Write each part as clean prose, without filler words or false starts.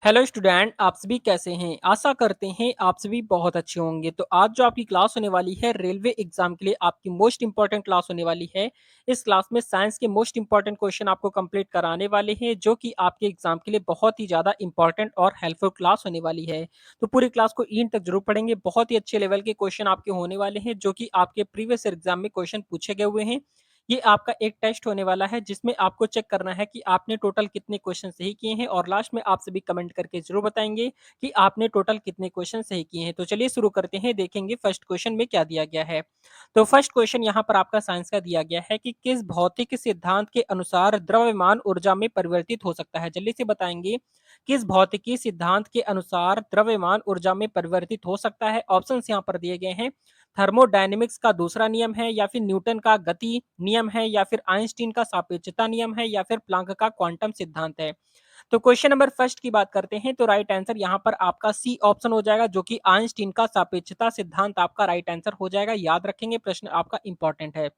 Hello student, आप सभी कैसे हैं? आशा करते हैं आप सभी बहुत अच्छे होंगे। तो आज जो आपकी क्लास होने वाली है रेलवे एग्जाम के लिए आपकी मोस्ट इंपॉर्टेंट क्लास होने वाली है। इस क्लास में साइंस के मोस्ट इंपॉर्टेंट क्वेश्चन आपको कंप्लीट कराने वाले हैं, जो कि आपके एग्जाम के लिए बहुत ही ज़्यादा इंपॉर्टेंट और हेल्पफुल क्लास होने वाली है। तो पूरी क्लास को एंड तक जरूर पढ़ेंगे। बहुत ही अच्छे लेवल के क्वेश्चन आपके होने वाले हैं, जो कि आपके प्रीवियस एग्जाम में क्वेश्चन पूछे गए हुए हैं। ये आपका एक टेस्ट होने वाला है, जिसमें आपको चेक करना है कि आपने टोटल कितने क्वेश्चन सही किए हैं, और लास्ट में आप सभी कमेंट करके जरूर बताएंगे कि आपने टोटल कितने क्वेश्चन सही किए हैं। तो चलिए शुरू करते हैं, देखेंगे फर्स्ट क्वेश्चन में क्या दिया गया है। तो फर्स्ट क्वेश्चन यहाँ पर आपका साइंस का दिया गया है कि किस भौतिक सिद्धांत के अनुसार द्रव्यमान ऊर्जा में परिवर्तित हो सकता है। जल्दी से बताएंगे किस भौतिकी सिद्धांत के अनुसार द्रव्यमान ऊर्जा में परिवर्तित हो सकता है। ऑप्शन यहाँ पर दिए गए हैं। थर्मोडायनेमिक्स का दूसरा नियम है, या फिर न्यूटन का गति नियम है, या फिर आइंस्टीन का सापेक्षता नियम है, या फिर प्लांक का क्वांटम सिद्धांत है। तो क्वेश्चन नंबर फर्स्ट की बात करते हैं, तो राइट आंसर यहाँ पर आपका सी ऑप्शन हो जाएगा, जो कि आइंस्टीन का सापेक्षता सिद्धांत आपका राइट आंसर हो जाएगा। याद रखेंगे, प्रश्न आपका इंपॉर्टेंट है।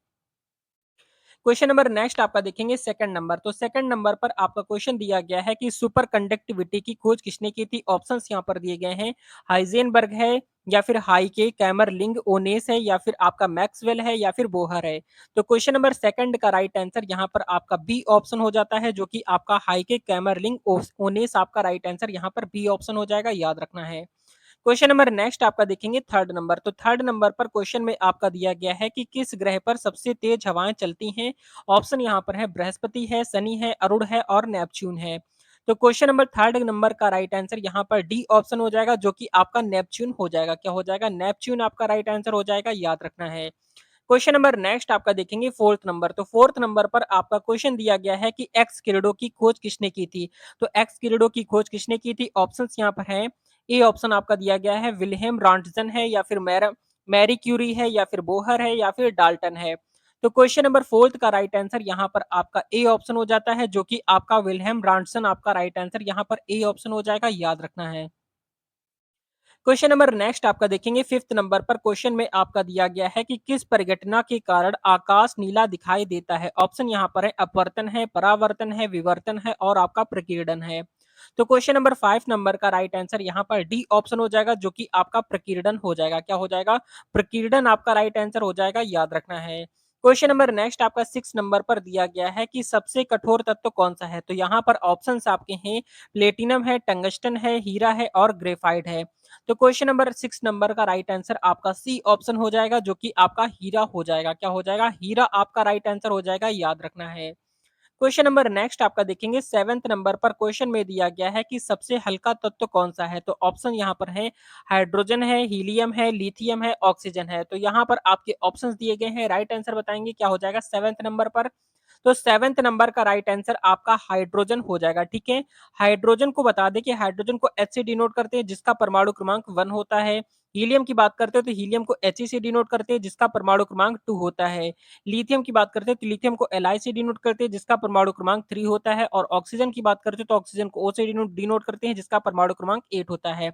क्वेश्चन नंबर नेक्स्ट आपका देखेंगे सेकंड नंबर। तो सेकंड नंबर पर आपका क्वेश्चन दिया गया है कि सुपर कंडक्टिविटी की खोज किसने की थी। ऑप्शंस यहाँ पर दिए गए हैं। हाइजेनबर्ग है, या फिर हाइके, कैमरलिंग, ओनेस है, या फिर आपका मैक्सवेल है, या फिर बोहर है। तो क्वेश्चन नंबर सेकंड का राइट आंसर यहाँ पर आपका बी ऑप्शन हो जाता है, जो कि आपका हाइके, कैमरलिंग, ओनेस आपका राइट आंसर यहाँ पर बी ऑप्शन हो जाएगा। याद रखना है। क्वेश्चन नंबर नेक्स्ट आपका देखेंगे थर्ड नंबर। तो थर्ड नंबर पर क्वेश्चन में आपका दिया गया है कि किस ग्रह पर सबसे तेज हवाएं चलती हैं। ऑप्शन यहाँ पर है बृहस्पति है, शनि है, अरुण है और नेपच्यून है। तो क्वेश्चन नंबर थर्ड नंबर का राइट आंसर यहाँ पर डी ऑप्शन हो जाएगा, जो कि आपका नेपच्यून हो जाएगा। क्या हो जाएगा? नेपच्यून आपका राइट आंसर हो जाएगा। याद रखना है। क्वेश्चन नंबर नेक्स्ट आपका देखेंगे फोर्थ नंबर। तो फोर्थ नंबर पर आपका क्वेश्चन दिया गया है कि एक्स किरणों की खोज किसने की थी। तो एक्स किरणों की खोज किसने की थी। ऑप्शंस यहाँ पर हैं। ए ऑप्शन आपका दिया गया है विल्हेम रॉन्टजन है, या फिर मैरी क्यूरी है, या फिर बोहर है, या फिर डाल्टन है। तो क्वेश्चन नंबर फोर्थ का राइट आंसर यहाँ पर आपका ए ऑप्शन हो जाता है, जो कि आपका विल्हेम रॉन्टसन आपका राइट आंसर यहाँ पर ए ऑप्शन हो जाएगा। याद रखना है। क्वेश्चन नंबर नेक्स्ट आपका देखेंगे फिफ्थ नंबर पर। क्वेश्चन में आपका दिया गया है कि किस परिघटना के कारण आकाश नीला दिखाई देता है। ऑप्शन यहाँ पर है अपवर्तन है, परावर्तन है, विवर्तन है और आपका प्रकीर्णन है। तो क्वेश्चन नंबर 5 नंबर का राइट आंसर यहाँ पर डी ऑप्शन हो जाएगा, जो कि आपका प्रकीर्णन हो जाएगा। क्या हो जाएगा? प्रकीर्णन आपका राइट आंसर हो जाएगा। याद रखना है। क्वेश्चन नंबर नेक्स्ट आपका 6 नंबर पर दिया गया है कि सबसे कठोर तत्व कौन सा है। तो यहाँ पर ऑप्शंस आपके हैं। प्लेटिनम है, टंगस्टन है, हीरा है और ग्रेफाइट है। तो क्वेश्चन नंबर 6 नंबर का राइट आंसर आपका सी ऑप्शन हो जाएगा, जो कि आपका हीरा हो जाएगा। क्या हो जाएगा? हीरा आपका राइट आंसर हो जाएगा। याद रखना है। क्वेश्चन नंबर नेक्स्ट आपका देखेंगे सेवेंथ नंबर पर। क्वेश्चन में दिया गया है कि सबसे हल्का तत्व कौन सा है। तो ऑप्शन यहाँ पर है हाइड्रोजन है, हीलियम है, लिथियम है, ऑक्सीजन है। तो यहाँ पर आपके ऑप्शंस दिए गए हैं। राइट आंसर बताएंगे क्या हो जाएगा सेवेंथ नंबर पर। तो सेवेंथ नंबर का राइट आंसर आपका हाइड्रोजन हो जाएगा। ठीक है। हाइड्रोजन को बता दें कि हाइड्रोजन को एच से डिनोट करते हैं, जिसका परमाणु क्रमांक 1 होता है। हीलियम की बात करते हैं तो हीलियम को एच से डिनोट करते हैं, जिसका परमाणु क्रमांक 2 होता है। लिथियम की बात करते हैं तो लिथियम को एल से डिनोट करते हैं, जिसका परमाणु क्रमांक 3 होता है। और ऑक्सीजन की बात करते हैं तो ऑक्सीजन को ओ से डिनोट करते हैं, जिसका परमाणु क्रमांक 8 होता है।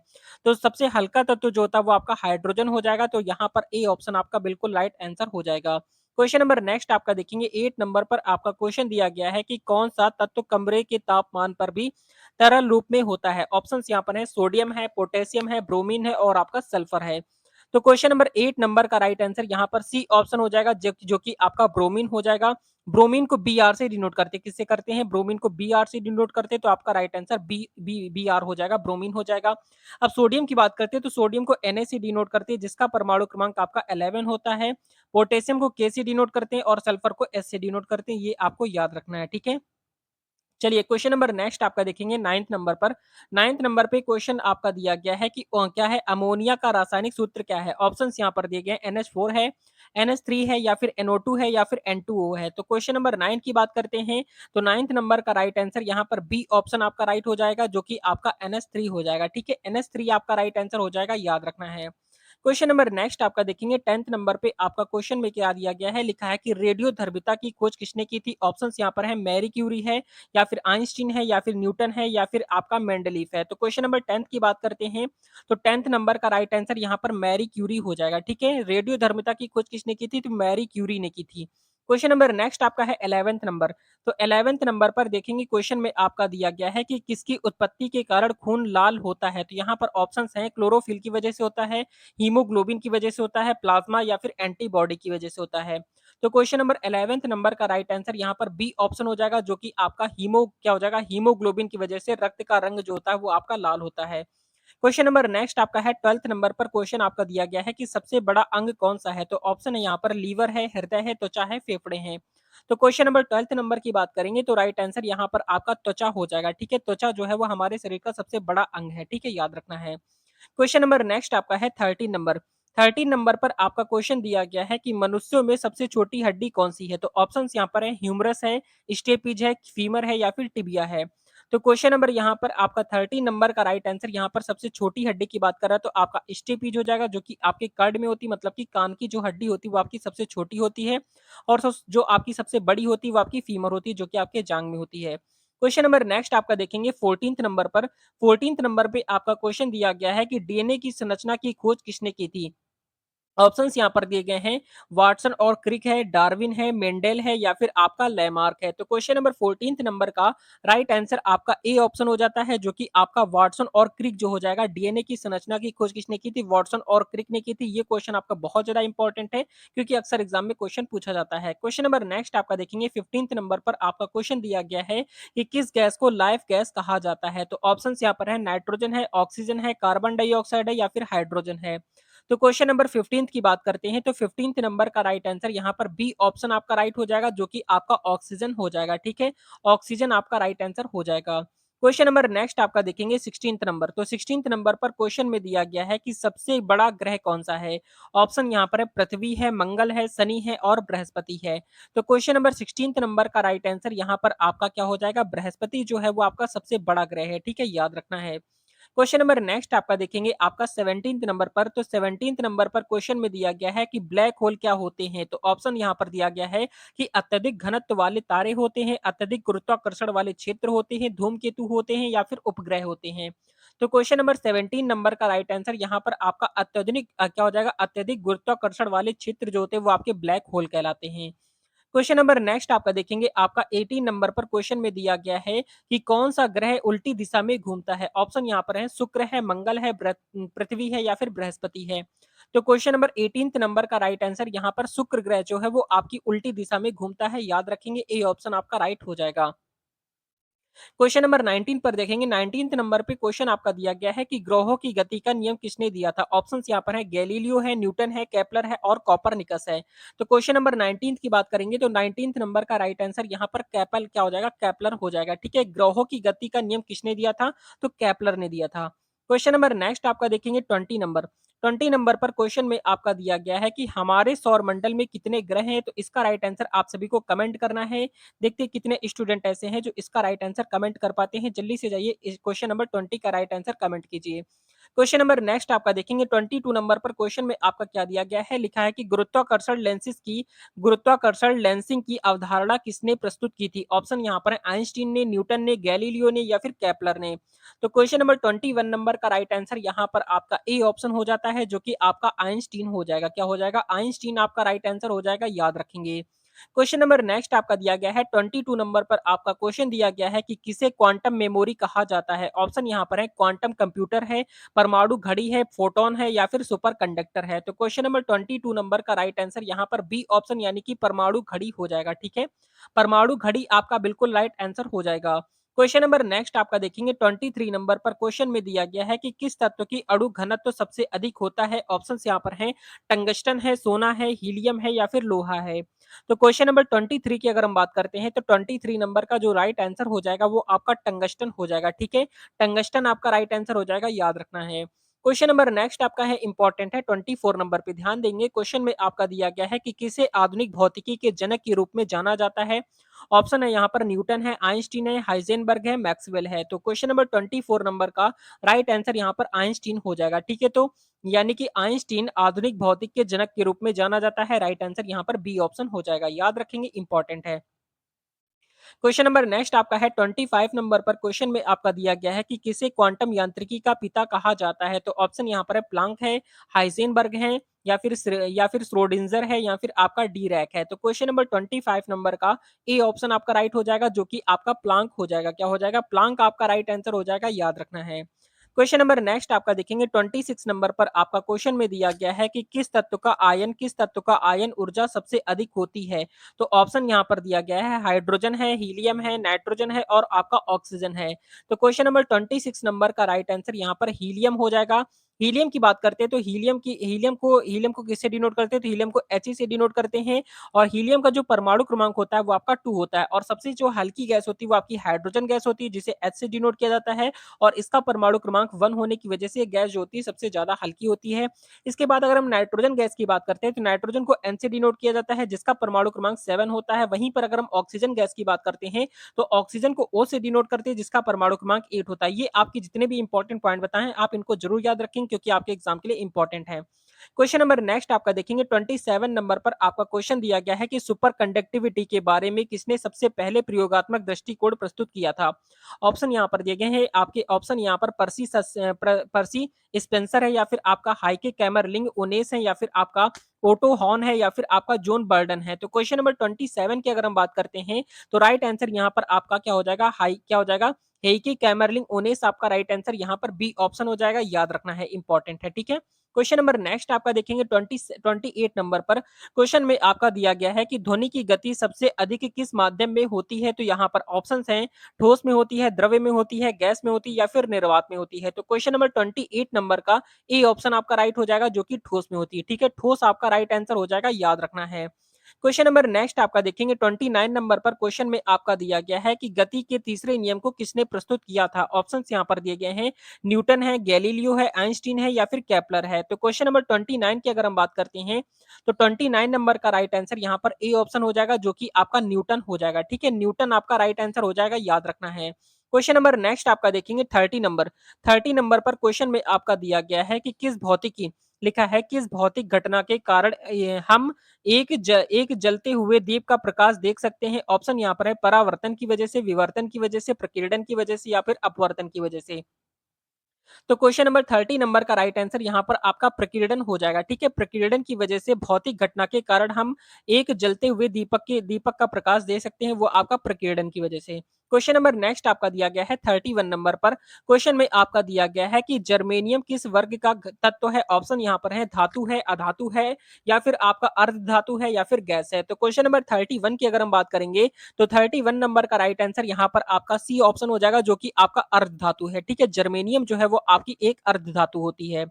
तो सबसे हल्का तत्व जो होता है वो आपका हाइड्रोजन हो जाएगा। तो यहाँ पर ए ऑप्शन आपका बिल्कुल राइट आंसर हो जाएगा। क्वेश्चन नंबर नेक्स्ट आपका देखेंगे 8 नंबर पर। आपका क्वेश्चन दिया गया है कि कौन सा तत्व कमरे के तापमान पर भी तरल रूप में होता है। ऑप्शंस यहाँ पर है सोडियम है, पोटेशियम है, ब्रोमीन है और आपका सल्फर है। तो क्वेश्चन नंबर 8 नंबर का राइट आंसर यहाँ पर सी ऑप्शन हो जाएगा, जो कि आपका ब्रोमीन हो जाएगा। ब्रोमीन को बी आर से डिनोट करते हैं। किससे करते हैं? ब्रोमीन को बी आर से डिनोट करते हैं। तो आपका राइट आंसर बी आर हो जाएगा, ब्रोमीन हो जाएगा। अब सोडियम की बात करते हैं तो सोडियम को Na से डिनोट करते हैं, जिसका परमाणु क्रमांक आपका 11 होता है। पोटेशियम को के से डिनोट करते हैं और सल्फर को एस से डिनोट करते हैं। ये आपको याद रखना है। ठीक है। चलिए क्वेश्चन नंबर नेक्स्ट आपका देखेंगे नाइन्थ नंबर पर। नाइन्थ नंबर पे क्वेश्चन आपका दिया गया है कि क्या है अमोनिया का रासायनिक सूत्र क्या है। ऑप्शंस यहाँ पर दिए गए हैं। NH4 है, NH3 है, या फिर NO2 है, या फिर N2O है। तो क्वेश्चन नंबर 9 की बात करते हैं तो नाइन्थ नंबर का राइट आंसर यहाँ पर बी ऑप्शन आपका राइट हो जाएगा, जो कि आपका NH3 हो जाएगा। ठीक है। NH3 आपका राइट आंसर हो जाएगा। याद रखना है। क्वेश्चन नंबर नेक्स्ट आपका देखेंगे 10th नंबर पे। आपका क्वेश्चन में क्या दिया गया है, लिखा है कि रेडियो धर्मिता की खोज किसने की थी। ऑप्शंस यहाँ पर है मैरी क्यूरी है, या फिर आइंस्टीन है, या फिर न्यूटन है, या फिर आपका मेंडलीफ है। तो क्वेश्चन नंबर 10th की बात करते हैं तो 10th नंबर का राइट आंसर यहाँ पर मैरी क्यूरी हो जाएगा। ठीक है। रेडियो धर्मिता की खोज किसने की थी? तो मैरी क्यूरी ने की थी। क्वेश्चन नंबर नेक्स्ट आपका है 11th नंबर। तो 11th नंबर पर देखेंगे क्वेश्चन में आपका दिया गया है कि किसकी उत्पत्ति के कारण खून लाल होता है। तो यहाँ पर ऑप्शंस हैं क्लोरोफिल की वजह से होता है, हीमोग्लोबिन की वजह से होता है, प्लाज्मा या फिर एंटीबॉडी की वजह से होता है। तो क्वेश्चन नंबर 11th नंबर का राइट आंसर यहाँ पर बी ऑप्शन हो जाएगा, जो कि आपका हीमो क्या हो जाएगा, हीमोग्लोबिन की वजह से रक्त का रंग जो होता है वो आपका लाल होता है। क्वेश्चन नंबर नेक्स्ट आपका है 12th नंबर पर क्वेश्चन आपका दिया गया है कि सबसे बड़ा अंग कौन सा है। तो ऑप्शन है यहाँ पर लीवर है, हृदय है, त्वचा है, फेफड़े हैं। तो क्वेश्चन नंबर 12th नंबर की बात करेंगे तो राइट आंसर यहाँ पर आपका त्वचा हो जाएगा। ठीक है, त्वचा जो है वो हमारे शरीर का सबसे बड़ा अंग है। ठीक है, याद रखना है। क्वेश्चन नंबर नेक्स्ट आपका है 13 नंबर। 13 नंबर पर आपका क्वेश्चन दिया गया है कि मनुष्यों में सबसे छोटी हड्डी कौन सी है। तो ऑप्शंस यहाँ पर है ह्यूमरस है, स्टेपिज है, फीमर है या फिर टिबिया है। तो क्वेश्चन नंबर यहाँ पर आपका 13 नंबर का राइट आंसर यहाँ पर सबसे छोटी हड्डी की बात कर रहा है तो आपका स्टेपिज हो जाएगा, जो कि आपके कर्ड में होती है, मतलब कि कान की जो हड्डी होती है वो आपकी सबसे छोटी होती है। और जो आपकी सबसे बड़ी होती है वो आपकी फीमर होती है, जो कि आपके जांग में होती है। क्वेश्चन नंबर नेक्स्ट आपका देखेंगे 14th नंबर पर। 14th नंबर पे आपका क्वेश्चन दिया गया है कि डीएनए की संरचना की खोज किसने की थी। ऑप्शंस यहाँ पर दिए गए हैं, वाटसन और क्रिक है, डार्विन है, मेंडेल है या फिर आपका लैमार्क है। तो क्वेश्चन नंबर 14th नंबर का राइट आंसर आपका ए ऑप्शन हो जाता है, जो कि आपका वाटसन और क्रिक जो हो जाएगा। डीएनए की संरचना की खोज किसने की थी, वाटसन और क्रिक ने की थी। ये क्वेश्चन आपका बहुत ज्यादा इंपॉर्टेंट है, क्योंकि अक्सर एग्जाम में क्वेश्चन पूछा जाता है। क्वेश्चन नंबर नेक्स्ट आपका देखेंगे 15th नंबर पर आपका क्वेश्चन दिया गया है कि किस गैस को लाइफ गैस कहा जाता है। तो ऑप्शन यहाँ पर है, नाइट्रोजन है, ऑक्सीजन है, कार्बन डाइऑक्साइड है या फिर हाइड्रोजन है। तो क्वेश्चन नंबर 15 की बात करते हैं तो 15th नंबर का राइट आंसर यहाँ पर बी ऑप्शन आपका राइट हो जाएगा, जो कि आपका ऑक्सीजन हो जाएगा। ठीक है, ऑक्सीजन आपका राइट आंसर हो जाएगा। क्वेश्चन नंबर नेक्स्ट आपका देखेंगे 16th नंबर। तो 16th नंबर पर क्वेश्चन में दिया गया है कि सबसे बड़ा ग्रह कौन सा है। ऑप्शन यहाँ पर है, पृथ्वी है, मंगल है, शनि है और बृहस्पति है। तो क्वेश्चन नंबर 16th नंबर का राइट आंसर यहाँ पर आपका क्या हो जाएगा, बृहस्पति जो है वो आपका सबसे बड़ा ग्रह है। ठीक है, याद रखना है। क्वेश्चन नंबर नेक्स्ट आपका देखेंगे आपका 17th नंबर पर। तो 17th नंबर पर क्वेश्चन में दिया गया है कि ब्लैक होल क्या होते हैं। तो ऑप्शन यहाँ पर दिया गया है कि अत्यधिक घनत्व वाले तारे होते हैं, अत्यधिक गुरुत्वाकर्षण वाले क्षेत्र होते हैं, धूमकेतु होते हैं या फिर उपग्रह होते हैं। तो क्वेश्चन नंबर 17 नंबर का राइट आंसर यहाँ पर आपका अत्यधिक क्या हो जाएगा, अत्यधिक गुरुत्वाकर्षण वाले क्षेत्र जो होते हैं वो आपके ब्लैक होल कहलाते हैं। क्वेश्चन नंबर नेक्स्ट आपका देखेंगे आपका 18 नंबर पर क्वेश्चन में दिया गया है कि कौन सा ग्रह उल्टी दिशा में घूमता है। ऑप्शन यहाँ पर है, शुक्र है, मंगल है, पृथ्वी है या फिर बृहस्पति है। तो क्वेश्चन नंबर 18 नंबर का राइट आंसर यहाँ पर शुक्र ग्रह जो है वो आपकी उल्टी दिशा में घूमता है। याद रखेंगे, ए ऑप्शन आपका राइट हो जाएगा। क्वेश्चन नंबर 19 पर देखेंगे 19th नंबर पे क्वेश्चन आपका दिया गया है कि ग्रहों की गति का नियम किसने दिया था। ऑप्शंस यहाँ पर है, गैलीलियो है, न्यूटन है, केपलर है और कॉपरनिकस है। तो क्वेश्चन नंबर 19 की बात करेंगे तो 19th नंबर का राइट आंसर यहाँ पर कैपल क्या हो जाएगा, केपलर हो जाएगा। ठीक है, ग्रहों की गति का नियम किसने दिया था, तो केपलर ने दिया था। क्वेश्चन नंबर नेक्स्ट आपका देखेंगे 20 नंबर। 20 नंबर पर क्वेश्चन में आपका दिया गया है कि हमारे सौर मंडल में कितने ग्रह हैं। तो इसका राइट आंसर आप सभी को कमेंट करना है। देखते हैं कितने स्टूडेंट ऐसे हैं जो इसका राइट आंसर कमेंट कर पाते हैं। जल्दी से जाइए, इस क्वेश्चन नंबर 20 का राइट आंसर कमेंट कीजिए। क्वेश्चन नंबर नेक्स्ट आपका देखेंगे 22 नंबर पर क्वेश्चन में आपका क्या दिया गया है, लिखा है कि गुरुत्वाकर्षण लेंसिंग की अवधारणा किसने प्रस्तुत की थी। ऑप्शन यहाँ पर है, आइंस्टीन ने, न्यूटन ने, गैलीलियो ने या फिर केपलर ने। तो क्वेश्चन नंबर 21 नंबर का राइट आंसर यहाँ पर आपका ए ऑप्शन हो जाता है, जो कि आपका आइंस्टीन हो जाएगा। क्या हो जाएगा, आइंस्टीन आपका राइट आंसर हो जाएगा, याद रखेंगे। क्वेश्चन नंबर नेक्स्ट आपका दिया गया है 22 नंबर पर आपका क्वेश्चन दिया गया है कि किसे क्वांटम मेमोरी कहा जाता है। ऑप्शन यहाँ पर है, क्वांटम कंप्यूटर है, परमाणु घड़ी है, फोटोन है या फिर सुपर कंडक्टर है। तो क्वेश्चन नंबर 22 नंबर का राइट आंसर यहाँ पर बी ऑप्शन यानी कि परमाणु घड़ी हो जाएगा। ठीक है, परमाणु घड़ी आपका बिल्कुल राइट आंसर हो जाएगा। क्वेश्चन नंबर नेक्स्ट आपका देखेंगे 23 नंबर पर क्वेश्चन में दिया गया है कि किस तत्व की अणु घनत्व सबसे अधिक होता है। ऑप्शन यहाँ पर है, टंगस्टन है, सोना है, हीलियम है या फिर लोहा है। तो क्वेश्चन नंबर 23 की अगर हम बात करते हैं तो 23 नंबर का जो राइट आंसर हो जाएगा वो आपका टंगस्टन हो जाएगा। ठीक है, टंगस्टन आपका राइट आंसर हो जाएगा, याद रखना है। क्वेश्चन नंबर नेक्स्ट आपका है इंपॉर्टेंट है 24 नंबर पे ध्यान देंगे। क्वेश्चन में आपका दिया गया है कि किसे आधुनिक भौतिकी के जनक के रूप में जाना जाता है। ऑप्शन है यहाँ पर, न्यूटन है, आइंस्टीन है, हाइजेनबर्ग है, मैक्सवेल है। तो क्वेश्चन नंबर 24 नंबर का राइट आंसर यहाँ पर आइंस्टीन हो जाएगा। ठीक है, तो यानी कि आइंस्टीन आधुनिक भौतिक के जनक के रूप में जाना जाता है। राइट आंसर यहाँ पर बी ऑप्शन हो जाएगा, याद रखेंगे, इंपॉर्टेंट है। क्वेश्चन नंबर नेक्स्ट आपका है 25 नंबर पर क्वेश्चन में आपका दिया गया है कि किसे क्वांटम यांत्रिकी का पिता कहा जाता है। तो ऑप्शन यहाँ पर है प्लांक है, हाइजेनबर्ग है या फिर श्रोडिंगर है या फिर आपका डीरैक है। तो क्वेश्चन नंबर 25 नंबर का ए ऑप्शन आपका राइट हो जाएगा जो कि आपका प्लांक हो जाएगा। क्या हो जाएगा? प्लांक आपका राइट आंसर हो जाएगा, याद रखना है। क्वेश्चन नंबर नेक्स्ट आपका देखेंगे 26 नंबर पर आपका क्वेश्चन में दिया गया है कि किस तत्व का आयन ऊर्जा सबसे अधिक होती है। तो ऑप्शन यहाँ पर दिया गया है हाइड्रोजन है, हीलियम है, नाइट्रोजन है और आपका ऑक्सीजन है। तो क्वेश्चन नंबर 26 नंबर का राइट आंसर यहाँ पर हीलियम हो जाएगा। हीलियम की बात करते हैं तो हीलियम को किससे डिनोट करते हैं? तो हीलियम को He से डिनोट करते हैं। और हीलियम का जो परमाणु क्रमांक होता है वो आपका 2 होता है और सबसे जो हल्की गैस होती है वो आपकी हाइड्रोजन गैस होती है जिसे H से डिनोट किया जाता है और इसका परमाणु क्रमांक 1 होने की वजह से ये गैस जो होती है सबसे ज्यादा हल्की होती है। इसके बाद अगर हम नाइट्रोजन गैस की बात करते हैं तो नाइट्रोजन को N से डिनोट किया जाता है जिसका परमाणु क्रमांक 7 होता है। वहीं पर अगर हम ऑक्सीजन गैस की बात करते हैं तो ऑक्सीजन को O से डिनोट करते हैं जिसका परमाणु क्रमांक 8 होता है। ये आपके जितने भी इंपॉर्टेंट पॉइंट बताएं आप इनको जरूर याद रखें क्योंकि आपके एग्जाम के लिए इंपॉर्टेंट है। क्वेश्चन नंबर नेक्स्ट आपका देखेंगे 27 नंबर पर आपका क्वेश्चन दिया गया है कि सुपर कंडक्टिविटी के बारे में किसने सबसे पहले प्रयोगात्मक दृष्टिकोण प्रस्तुत किया था। ऑप्शन यहाँ पर दिए गए हैं आपके। ऑप्शन यहाँ पर पर्सी स्पेंसर है या फिर आपका हाइके कैमरलिंग ओनेस है या फिर आपका ओटो हॉर्न है या फिर आपका जॉन बर्डन है। तो क्वेश्चन नंबर 27 की अगर हम बात करते हैं तो राइट आंसर यहाँ पर आपका क्या हो जाएगा? क्या हो जाएगा? हेइके कैमरलिंग ओनेस आपका राइट आंसर यहाँ पर बी ऑप्शन हो जाएगा, याद रखना है, इंपॉर्टेंट है। ठीक है। क्वेश्चन नंबर नेक्स्ट आपका देखेंगे 28 नंबर पर क्वेश्चन में आपका दिया गया है कि ध्वनि की गति सबसे अधिक किस माध्यम में होती है। तो यहाँ पर ऑप्शंस हैं ठोस में होती है, द्रव्य में होती है, गैस में होती है या फिर निर्वात में होती है। तो क्वेश्चन नंबर 28 नंबर का ए ऑप्शन आपका राइट हो जाएगा जो कि ठोस में होती है। ठीक है, ठोस आपका राइट आंसर हो जाएगा, याद रखना है। क्वेश्चन नंबर नेक्स्ट आपका देखेंगे 29 नंबर पर क्वेश्चन में आपका दिया गया है कि गति के तीसरे नियम को किसने प्रस्तुत किया था। ऑप्शंस यहाँ पर दिए गए हैं न्यूटन है, गैलीलियो है, आइंस्टीन है या फिर केपलर है। तो क्वेश्चन नंबर 29 की अगर हम बात करते हैं तो 29 नंबर का राइट आंसर यहाँ पर ए ऑप्शन हो जाएगा जो कि आपका न्यूटन हो जाएगा। ठीक है, न्यूटन आपका राइट आंसर हो जाएगा, याद रखना है। क्वेश्चन नंबर नेक्स्ट आपका देखेंगे 30 नंबर पर क्वेश्चन में आपका दिया गया है कि किस भौतिकी लिखा है किस भौतिक घटना के कारण हम एक जलते हुए दीप का प्रकाश देख सकते हैं। ऑप्शन यहाँ पर है परावर्तन की वजह से, विवर्तन की वजह से, प्रकीर्णन की वजह से या फिर अपवर्तन की वजह से। तो क्वेश्चन नंबर 30 नंबर का राइट आंसर यहाँ पर आपका प्रकीर्णन हो जाएगा। ठीक है, प्रकीर्णन की वजह से भौतिक घटना के कारण हम एक जलते हुए दीपक का प्रकाश दे सकते हैं, वो आपका प्रकीर्णन की वजह से। क्वेश्चन नंबर नेक्स्ट आपका दिया गया है 31 नंबर पर क्वेश्चन में आपका दिया गया है कि जर्मेनियम किस वर्ग का तत्व है। ऑप्शन यहाँ पर है धातु है, अधातु है या फिर आपका अर्ध धातु है या फिर गैस है। तो क्वेश्चन नंबर 31 की अगर हम बात करेंगे तो 31 नंबर का राइट आंसर यहाँ पर आपका सी ऑप्शन हो जाएगा जो कि आपका अर्ध धातु है। ठीक है, जर्मेनियम जो है वो आपकी एक अर्ध धातु होती है।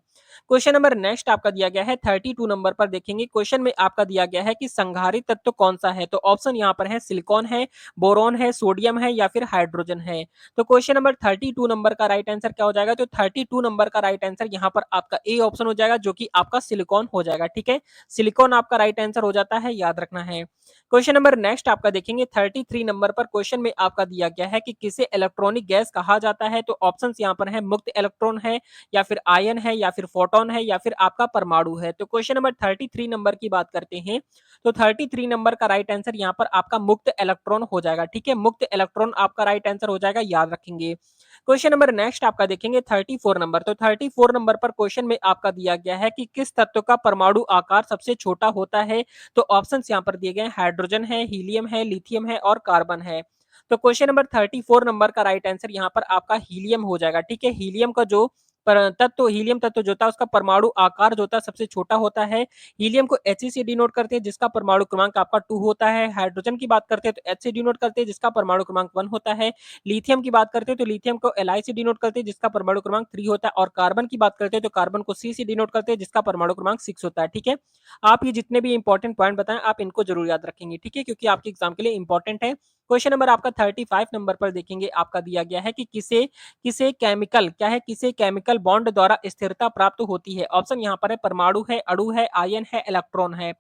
क्वेश्चन नंबर नेक्स्ट आपका दिया गया है 32 नंबर पर देखेंगे क्वेश्चन में आपका दिया गया है कि संघारित तत्व कौन सा है। तो ऑप्शन यहाँ पर है सिलिकॉन है, बोरोन है, सोडियम है या फिर हाइड्रोजन है। तो क्वेश्चन नंबर 32 नंबर का राइट आंसर क्या हो जाएगा? तो 32 नंबर का राइट आंसर यहाँ पर आपका ए ऑप्शन हो जाएगा जो कि आपका सिलिकॉन हो जाएगा। ठीक है, सिलिकॉन आपका राइट आंसर हो जाता है, याद रखना है। क्वेश्चन नंबर नेक्स्ट आपका देखेंगे 33 नंबर पर क्वेश्चन में आपका दिया गया है कि किसे इलेक्ट्रॉनिक गैस कहा जाता है। तो ऑप्शंस यहाँ पर है मुक्त इलेक्ट्रॉन है या फिर आयन है या फिर फोटोन है या फिर आपका परमाणु है। तो क्वेश्चन नंबर 33 नंबर की बात करते हैं तो 33 नंबर का राइट आंसर यहाँ पर आपका मुक्त इलेक्ट्रॉन हो जाएगा। ठीक है, मुक्त इलेक्ट्रॉन आपका राइट आंसर हो जाएगा, याद रखेंगे। क्वेश्चन नंबर नेक्स्ट आपका देखेंगे 34 नंबर। तो 34 नंबर पर क्वेश्चन में आपका दिया गया है कि किस तत्व का परमाणु आकार सबसे छोटा होता है। तो ऑप्शंस यहाँ पर दिए गए हैं हाइड्रोजन है, हीलियम है, लिथियम है और कार्बन है। तो क्वेश्चन नंबर 34 नंबर का राइट आंसर यहाँ पर आपका हीलियम हो जाएगा। ठीक है, हीलियम का जो हीलियम तत्व जो होता है उसका परमाणु आकार जो होता है सबसे छोटा होता है। हीलियम को He से डिनोट करते हैं जिसका परमाणु क्रमांक आपका 2 होता है। हाइड्रोजन की बात करते हैं तो H से डिनोट करते हैं जिसका परमाणु क्रमांक 1 होता है। लिथियम की बात करते हैं तो लिथियम को Li से डिनोट करते हैं जिसका परमाणु क्रमांक 3 होता है और कार्बन की बात करते हैं तो कार्बन को C से डिनोट करते हैं जिसका परमाणु क्रमांक 6 होता है। ठीक है, आप ये जितने भी इंपॉर्टेंट पॉइंट बताएं आप इनको जरूर याद रखेंगे। ठीक है, क्योंकि आपके एग्जाम के लिए इंपॉर्टेंट है। क्वेश्चन नंबर आपका 35 नंबर पर देखेंगे आपका दिया गया है कि किसे केमिकल बॉन्ड द्वारा स्थिरता प्राप्त होती है। ऑप्शन यहाँ पर है परमाणु है, अणु है, आयन है, इलेक्ट्रॉन है।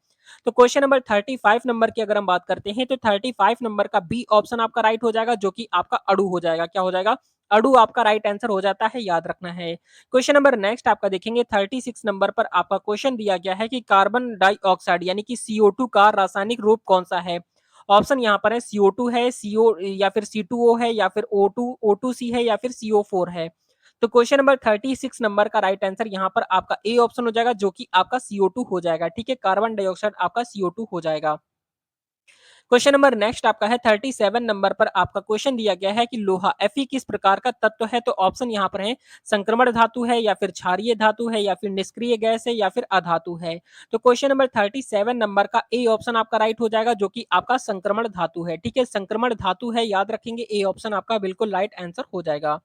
तो क्वेश्चन नंबर 35 नंबर की अगर हम बात करते हैं तो 35 नंबर का बी ऑप्शन आपका राइट हो जाएगा जो कि आपका अणु हो जाएगा। क्या हो जाएगा? अणु आपका राइट आंसर हो जाता है, याद रखना है। क्वेश्चन नंबर नेक्स्ट आपका देखेंगे 36 नंबर पर आपका क्वेश्चन दिया गया है कि कार्बन डाइऑक्साइड यानी कि CO2 का रासायनिक रूप कौन सा है। ऑप्शन यहाँ पर है CO2 है, CO या फिर C2O है या फिर O2C है या फिर CO4 है। तो क्वेश्चन नंबर 36 नंबर का राइट आंसर यहाँ पर आपका ए ऑप्शन हो जाएगा, जो कि आपका CO2 हो जाएगा। ठीक है, कार्बन डाइऑक्साइड आपका CO2 हो जाएगा। क्वेश्चन नंबर नेक्स्ट आपका है 37 नंबर पर आपका क्वेश्चन दिया गया है कि लोहा Fe किस प्रकार का तत्व है। तो ऑप्शन यहाँ पर है संक्रमण धातु है या फिर क्षारीय धातु है या फिर निष्क्रिय गैस है या फिर अधातु है। तो क्वेश्चन नंबर 37 नंबर का ए ऑप्शन आपका राइट हो जाएगा, जो कि आपका संक्रमण धातु है। ठीक है, संक्रमण धातु है, याद रखेंगे, ए ऑप्शन आपका बिल्कुल राइट आंसर हो जाएगा।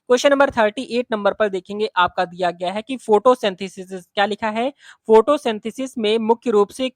क्वेश्चन नंबर 38 नंबर पर देखेंगे, आपका दिया गया है कि फोटोसिंथेसिस क्या लिखा है। फोटोसिंथेसिस में मुख्य रूप से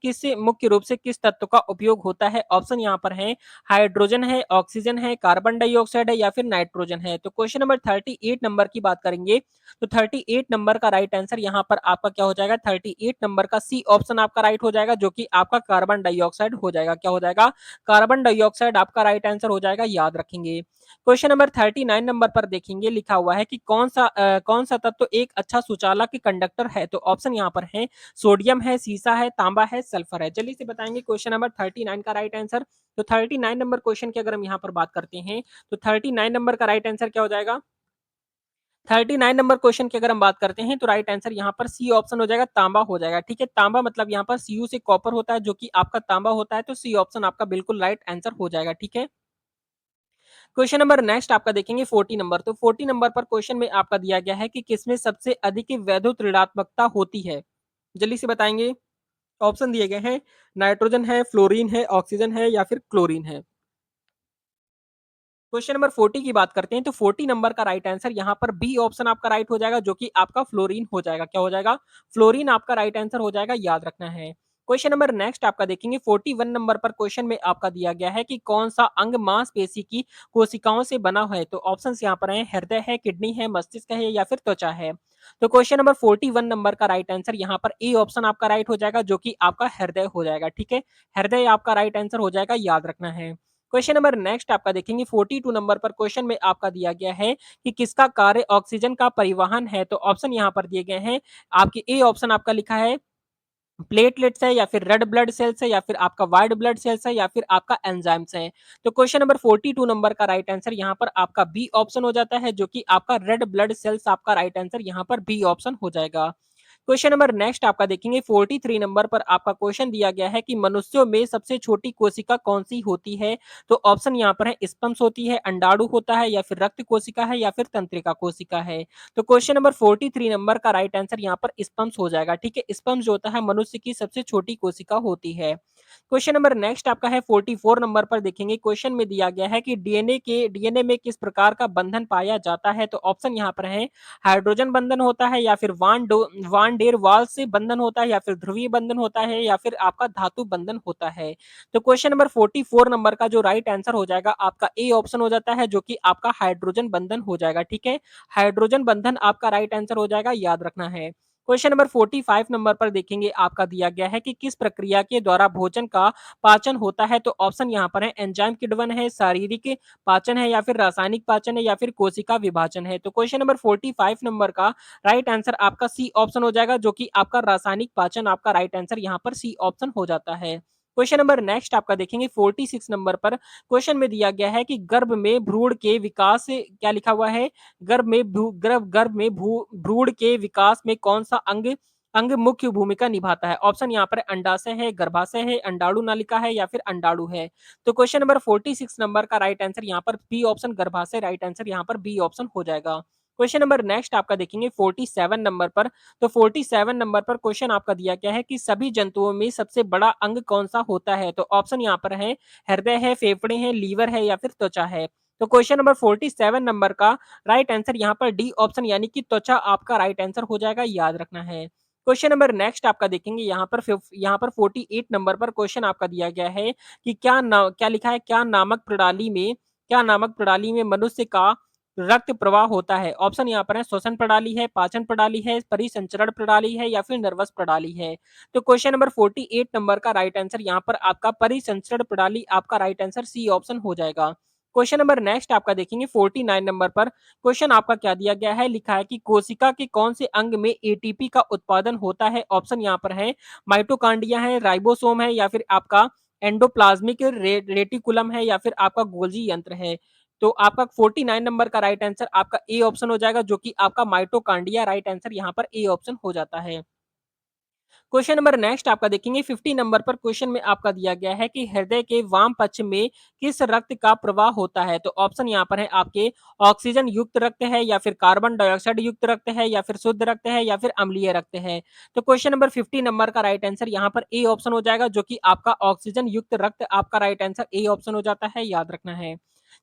किस तत्व का उपयोग होता है। ऑप्शन यहाँ पर है हाइड्रोजन है, ऑक्सीजन है, कार्बन डाइऑक्साइड है या फिर नाइट्रोजन है। तो क्वेश्चन नंबर 38 नंबर की बात करेंगे तो 38 नंबर का राइट आंसर यहाँ पर आपका क्या हो जाएगा, 38 नंबर का सी ऑप्शन आपका राइट हो जाएगा, जो कि आपका कार्बन डाइऑक्साइड हो जाएगा। क्या हो जाएगा, कार्बन डाइऑक्साइड आपका राइट आंसर हो जाएगा, याद रखेंगे। क्वेश्चन नंबर 39 नंबर पर देखेंगे, लिखा हुआ है कि कौन सा तत्व एक अच्छा सुचालक कंडक्टर है। तो ऑप्शन यहाँ पर है सोडियम है, सीसा है, तांबा है, सल्फर है। जल्दी से बताएंगे क्वेश्चन नंबर 39 का राइट आंसर। तो 39 नंबर क्वेश्चन की अगर हम यहाँ पर बात करते हैं तो 39 नंबर का राइट आंसर क्या हो जाएगा। 39 नंबर क्वेश्चन की अगर हम बात करते हैं तो राइट आंसर यहाँ पर सी ऑप्शन हो जाएगा, तांबा हो जाएगा। ठीक है, तांबा मतलब यहाँ पर Cu से कॉपर होता है, जो कि आपका तांबा होता है। तो सी ऑप्शन आपका बिल्कुल राइट आंसर हो जाएगा। ठीक है, क्वेश्चन नंबर नेक्स्ट आपका देखेंगे 40 नंबर। तो 40 नंबर पर क्वेश्चन में आपका दिया गया है कि किसमें सबसे अधिक वैद्युत ऋणात्मकता होती है। जल्दी से बताएंगे। ऑप्शन दिए गए हैं नाइट्रोजन है, फ्लोरीन है, ऑक्सीजन है या फिर क्लोरीन है। क्वेश्चन नंबर 40 की बात करते हैं तो 40 नंबर का राइट आंसर यहाँ पर बी ऑप्शन आपका राइट हो जाएगा, जो कि आपका फ्लोरीन हो जाएगा। क्या हो जाएगा, फ्लोरीन आपका राइट आंसर हो जाएगा, याद रखना है। क्वेश्चन नंबर नेक्स्ट आपका देखेंगे 41 नंबर पर क्वेश्चन में आपका दिया गया है कि कौन सा अंग मांसपेशी की कोशिकाओं से बना है। तो ऑप्शन यहाँ पर है हृदय है, किडनी है, मस्तिष्क है या फिर त्वचा है। तो क्वेश्चन नंबर 41 नंबर का राइट आंसर यहाँ पर ए ऑप्शन आपका राइट हो जाएगा, जो कि आपका हृदय हो जाएगा। ठीक है, हृदय आपका राइट आंसर हो जाएगा, याद रखना है। क्वेश्चन नंबर नेक्स्ट आपका देखेंगे 42 नंबर पर क्वेश्चन में आपका दिया गया है कि किसका कार्य ऑक्सीजन का परिवहन है। तो ऑप्शन यहाँ पर दिए गए हैं, आपके ए ऑप्शन आपका लिखा है प्लेटलेट्स है या फिर रेड ब्लड सेल्स है या फिर आपका व्हाइट ब्लड सेल्स है या फिर आपका एंजाइम्स है। तो क्वेश्चन नंबर 42 नंबर का राइट आंसर यहाँ पर आपका बी ऑप्शन हो जाता है, जो कि आपका रेड ब्लड सेल्स आपका राइट आंसर यहाँ पर बी ऑप्शन हो जाएगा। क्वेश्चन नंबर नेक्स्ट आपका देखेंगे 43 नंबर पर आपका क्वेश्चन दिया गया है कि मनुष्यों में सबसे छोटी कोशिका कौन सी होती है। तो ऑप्शन यहाँ पर है स्पंज होती है, अंडाणु होता है या फिर रक्त कोशिका है या फिर तंत्रिका कोशिका है। तो क्वेश्चन नंबर 43 नंबर का राइट आंसर यहाँ पर स्पंज हो जाएगा। ठीक है, स्पंज जो होता है मनुष्य की सबसे छोटी कोशिका होती है। क्वेश्चन नंबर नेक्स्ट आपका है 44 नंबर पर देखेंगे, क्वेश्चन में दिया गया है कि डीएनए में किस प्रकार का बंधन पाया जाता है। तो ऑप्शन यहाँ पर है हाइड्रोजन बंधन होता है या फिर वान डेर वाल से बंधन होता है या फिर ध्रुवीय बंधन होता है या फिर आपका धातु बंधन होता है। तो क्वेश्चन नंबर 44 नंबर का जो राइट आंसर हो जाएगा आपका ए ऑप्शन हो जाता है, जो कि आपका हाइड्रोजन बंधन हो जाएगा। ठीक है, हाइड्रोजन बंधन आपका राइट आंसर हो जाएगा, याद रखना है। क्वेश्चन नंबर 45 नंबर पर देखेंगे, आपका दिया गया है कि किस प्रक्रिया के द्वारा भोजन का पाचन होता है। तो ऑप्शन यहाँ पर है एंजाइम किण्वन है, शारीरिक पाचन है या फिर रासायनिक पाचन है या फिर कोशिका विभाजन है। तो क्वेश्चन नंबर 45 नंबर का राइट आंसर आपका सी ऑप्शन हो जाएगा, जो कि आपका रासायनिक पाचन आपका राइट आंसर यहाँ पर सी ऑप्शन हो जाता है। क्वेश्चन नंबर नेक्स्ट आपका देखेंगे 46 नंबर पर क्वेश्चन में दिया गया है कि गर्भ में भ्रूण के विकास से क्या लिखा हुआ है, गर्भ में भ्रूण के विकास में कौन सा अंग अंग मुख्य भूमिका निभाता है। ऑप्शन यहाँ पर अंडाशय है, गर्भाशय है, अंडाणु नालिका है या फिर अंडाणु है। तो क्वेश्चन नंबर 46 नंबर का राइट आंसर यहाँ पर बी ऑप्शन गर्भाशय राइट आंसर यहाँ पर बी ऑप्शन हो जाएगा। क्वेश्चन नंबर नेक्स्ट आपका देखेंगे 47 नंबर पर। तो 47 नंबर पर क्वेश्चन आपका दिया गया है कि सभी जंतुओं में सबसे बड़ा अंग कौन सा होता है। तो ऑप्शन यहाँ पर है हृदय है, फेफड़े हैं, लीवर है या फिर त्वचा है। तो क्वेश्चन नंबर 47 नंबर का राइट आंसर यहाँ पर डी ऑप्शन यानी कि त्वचा आपका राइट आंसर हो जाएगा, याद रखना है। क्वेश्चन नंबर नेक्स्ट आपका देखेंगे यहाँ पर 48 नंबर पर क्वेश्चन आपका दिया गया है कि क्या लिखा है, क्या नामक प्रणाली में मनुष्य का रक्त प्रवाह होता है। ऑप्शन यहाँ पर है श्वसन प्रणाली है, पाचन प्रणाली है, परिसंचरण प्रणाली है या फिर नर्वस प्रणाली है। तो क्वेश्चन नंबर 48 नंबर का राइट आंसर यहाँ पर आपका परिसंचरण प्रणाली आपका राइट आंसर सी ऑप्शन हो जाएगा। क्वेश्चन नंबर नेक्स्ट आपका देखेंगे 49 नंबर पर क्वेश्चन आपका क्या दिया गया है, लिखा है कि कोशिका के कौन से अंग में एटीपी का उत्पादन होता है। ऑप्शन यहाँ पर है माइटोकांड्रिया है, राइबोसोम है या फिर आपका एंडोप्लाज्मिक रेटिकुलम है या फिर आपका गोल्जी यंत्र है। तो आपका 49 नंबर का राइट आंसर आपका ए ऑप्शन हो जाएगा, जो कि आपका माइटोकॉन्ड्रिया राइट आंसर यहाँ पर ए ऑप्शन हो जाता है। क्वेश्चन नंबर नेक्स्ट आपका देखेंगे 50 नंबर पर क्वेश्चन में आपका दिया गया है कि हृदय के वाम पक्ष में किस रक्त का प्रवाह होता है। तो ऑप्शन यहाँ पर है आपके ऑक्सीजन युक्त रक्त है या फिर कार्बन डाइऑक्साइड युक्त रक्त है या फिर शुद्ध रक्त है या फिर अम्लीय रक्त है। तो क्वेश्चन नंबर 50 नंबर का राइट आंसर यहाँ पर ए ऑप्शन हो जाएगा, जो कि आपका ऑक्सीजन युक्त रक्त आपका राइट आंसर ए ऑप्शन हो जाता है, याद रखना है।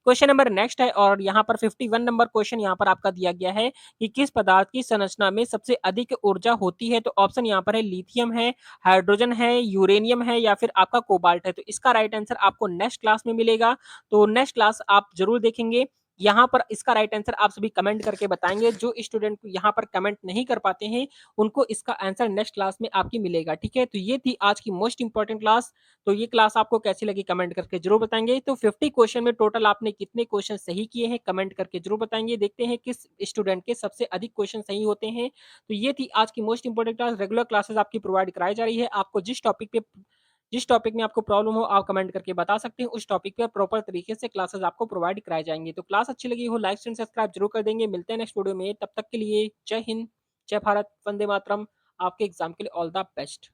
क्वेश्चन नंबर नेक्स्ट है और यहाँ पर 51 नंबर क्वेश्चन यहाँ पर आपका दिया गया है कि किस पदार्थ की संरचना में सबसे अधिक ऊर्जा होती है। तो ऑप्शन यहाँ पर है लिथियम है, हाइड्रोजन है, यूरेनियम है या फिर आपका कोबाल्ट है। तो इसका राइट आंसर आपको नेक्स्ट क्लास में मिलेगा, तो नेक्स्ट क्लास आप जरूर देखेंगे। यहाँ पर इसका राइट आंसर आप सभी कमेंट करके बताएंगे। जो स्टूडेंट यहाँ पर कमेंट नहीं कर पाते हैं उनको इसका आंसर नेक्स्ट क्लास में आपकी मिलेगा। ठीक है, तो ये थी आज की मोस्ट इंपॉर्टेंट क्लास। तो ये क्लास आपको कैसी लगी कमेंट करके जरूर बताएंगे। तो 50 क्वेश्चन में टोटल आपने कितने क्वेश्चन सही किए हैं कमेंट करके जरूर बताएंगे। देखते हैं किस स्टूडेंट के सबसे अधिक क्वेश्चन सही होते हैं। तो ये थी आज की most important class. Regular classes आपकी प्रोवाइड कराई जा रही है। आपको जिस टॉपिक में आपको प्रॉब्लम हो आप कमेंट करके बता सकते हैं। उस टॉपिक पर प्रॉपर तरीके से क्लासेस आपको प्रोवाइड कराई जाएंगे। तो क्लास अच्छी लगी हो लाइक एंड सब्सक्राइब जरूर कर देंगे। मिलते हैं नेक्स्ट वीडियो में, तब तक के लिए जय हिंद, जय भारत, वंदे मातरम। आपके एग्जाम के लिए ऑल द बेस्ट।